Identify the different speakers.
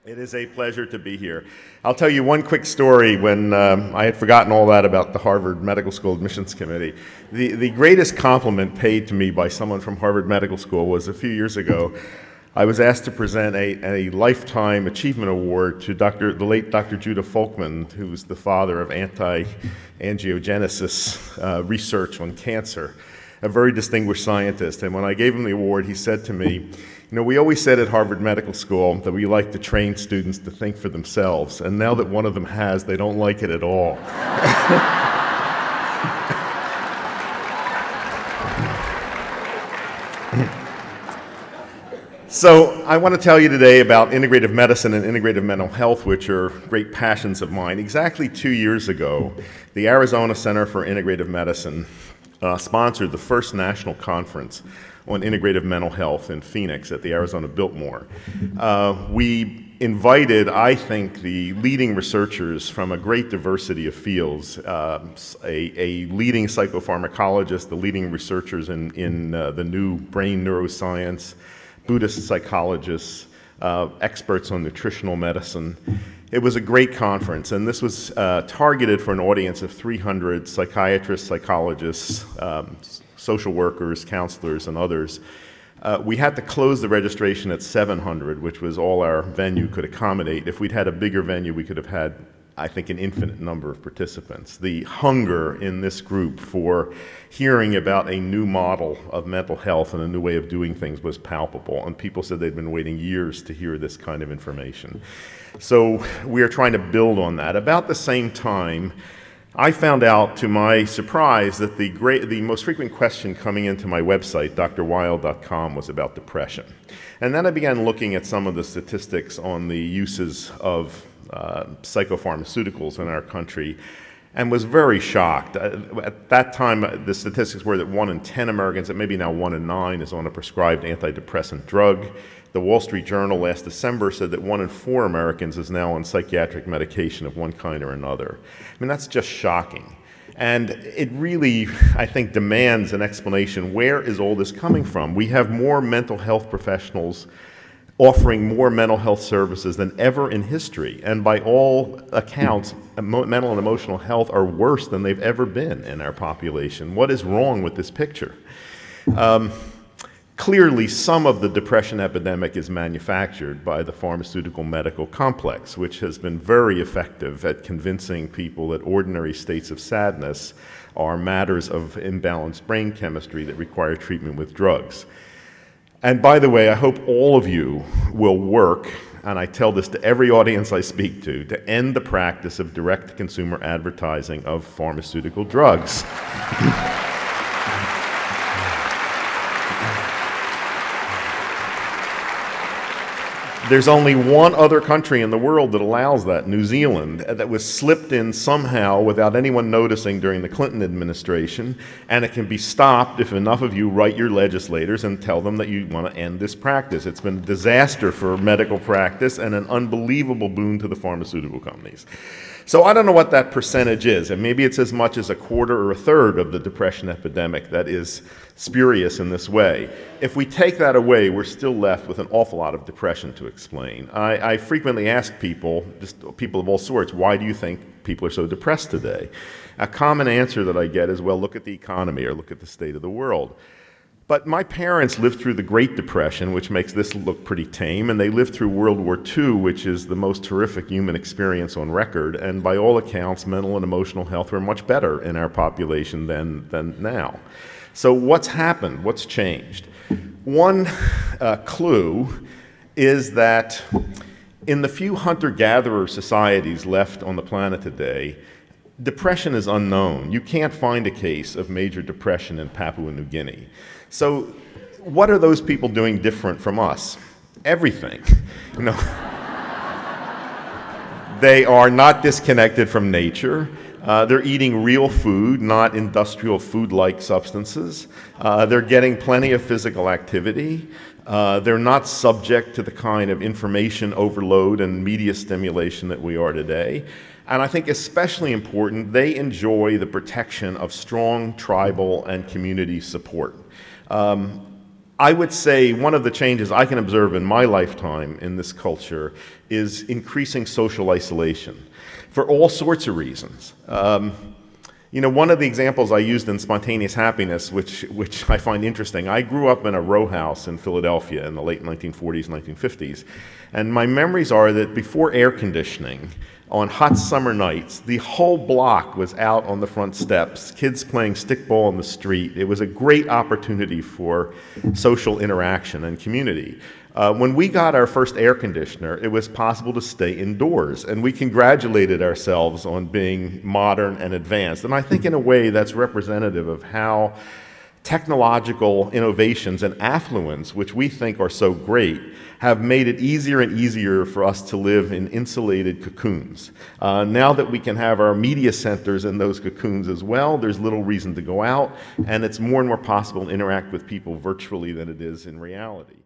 Speaker 1: It is a pleasure to be here. I'll tell you one quick story when I had forgotten all that about the Harvard Medical School Admissions Committee. The greatest compliment paid to me by someone from Harvard Medical School was a few years ago. I was asked to present a Lifetime Achievement Award to the late Dr. Judah Folkman, who was the father of anti-angiogenesis research on cancer, a very distinguished scientist. And when I gave him the award, he said to me, "You know, we always said at Harvard Medical School that we like to train students to think for themselves, and now that one of them has, they don't like it at all." So I want to tell you today about integrative medicine and integrative mental health, which are great passions of mine. Exactly 2 years ago, the Arizona Center for Integrative Medicine sponsored the first national conference on integrative mental health in Phoenix at the Arizona Biltmore. We invited, I think, the leading researchers from a great diversity of fields, a leading psychopharmacologist, the leading researchers in the new brain neuroscience, Buddhist psychologists, experts on nutritional medicine. It was a great conference, and this was targeted for an audience of 300 psychiatrists, psychologists, social workers, counselors, and others. We had to close the registration at 700, which was all our venue could accommodate. If we'd had a bigger venue, we could have had, I think, an infinite number of participants. The hunger in this group for hearing about a new model of mental health and a new way of doing things was palpable, and people said they'd been waiting years to hear this kind of information. So we are trying to build on that. About the same time, I found out, to my surprise, that the most frequent question coming into my website, drwild.com, was about depression. And then I began looking at some of the statistics on the uses of psychopharmaceuticals in our country and was very shocked. At that time, the statistics were that 1 in 10 Americans, and maybe now 1 in 9, is on a prescribed antidepressant drug. The Wall Street Journal last December said that 1 in 4 Americans is now on psychiatric medication of one kind or another. I mean, that's just shocking. And it really, I think, demands an explanation. Where is all this coming from? We have more mental health professionals offering more mental health services than ever in history. And by all accounts, mental and emotional health are worse than they've ever been in our population. What is wrong with this picture? Clearly, some of the depression epidemic is manufactured by the pharmaceutical medical complex, which has been very effective at convincing people that ordinary states of sadness are matters of imbalanced brain chemistry that require treatment with drugs. And by the way, I hope all of you will work, and I tell this to every audience I speak to end the practice of direct-to-consumer advertising of pharmaceutical drugs. There's only one other country in the world that allows that, New Zealand, that was slipped in somehow without anyone noticing during the Clinton administration, and it can be stopped if enough of you write your legislators and tell them that you want to end this practice. It's been a disaster for medical practice and an unbelievable boon to the pharmaceutical companies. So I don't know what that percentage is, and maybe it's as much as a quarter or a third of the depression epidemic that is spurious in this way. If we take that away, we're still left with an awful lot of depression to explain. I frequently ask people, just people of all sorts, why do you think people are so depressed today? A common answer that I get is, well, look at the economy or look at the state of the world. But my parents lived through the Great Depression, which makes this look pretty tame, and they lived through World War II, which is the most horrific human experience on record, and by all accounts, mental and emotional health were much better in our population than now. So what's happened? What's changed? One clue is that in the few hunter-gatherer societies left on the planet today, depression is unknown. You can't find a case of major depression in Papua New Guinea. So what are those people doing different from us? Everything. You know, they are not disconnected from nature. They're eating real food, not industrial food-like substances. They're getting plenty of physical activity. They're not subject to the kind of information overload and media stimulation that we are today. And I think especially important, they enjoy the protection of strong tribal and community support. I would say one of the changes I can observe in my lifetime in this culture is increasing social isolation for all sorts of reasons. You know, one of the examples I used in Spontaneous Happiness, which I find interesting, I grew up in a row house in Philadelphia in the late 1940s, 1950s, and my memories are that before air conditioning, on hot summer nights, the whole block was out on the front steps, kids playing stickball in the street. It was a great opportunity for social interaction and community. When we got our first air conditioner, it was possible to stay indoors, and we congratulated ourselves on being modern and advanced. And I think in a way that's representative of how technological innovations and affluence, which we think are so great, have made it easier and easier for us to live in insulated cocoons. Now that we can have our media centers in those cocoons as well, there's little reason to go out, and it's more and more possible to interact with people virtually than it is in reality.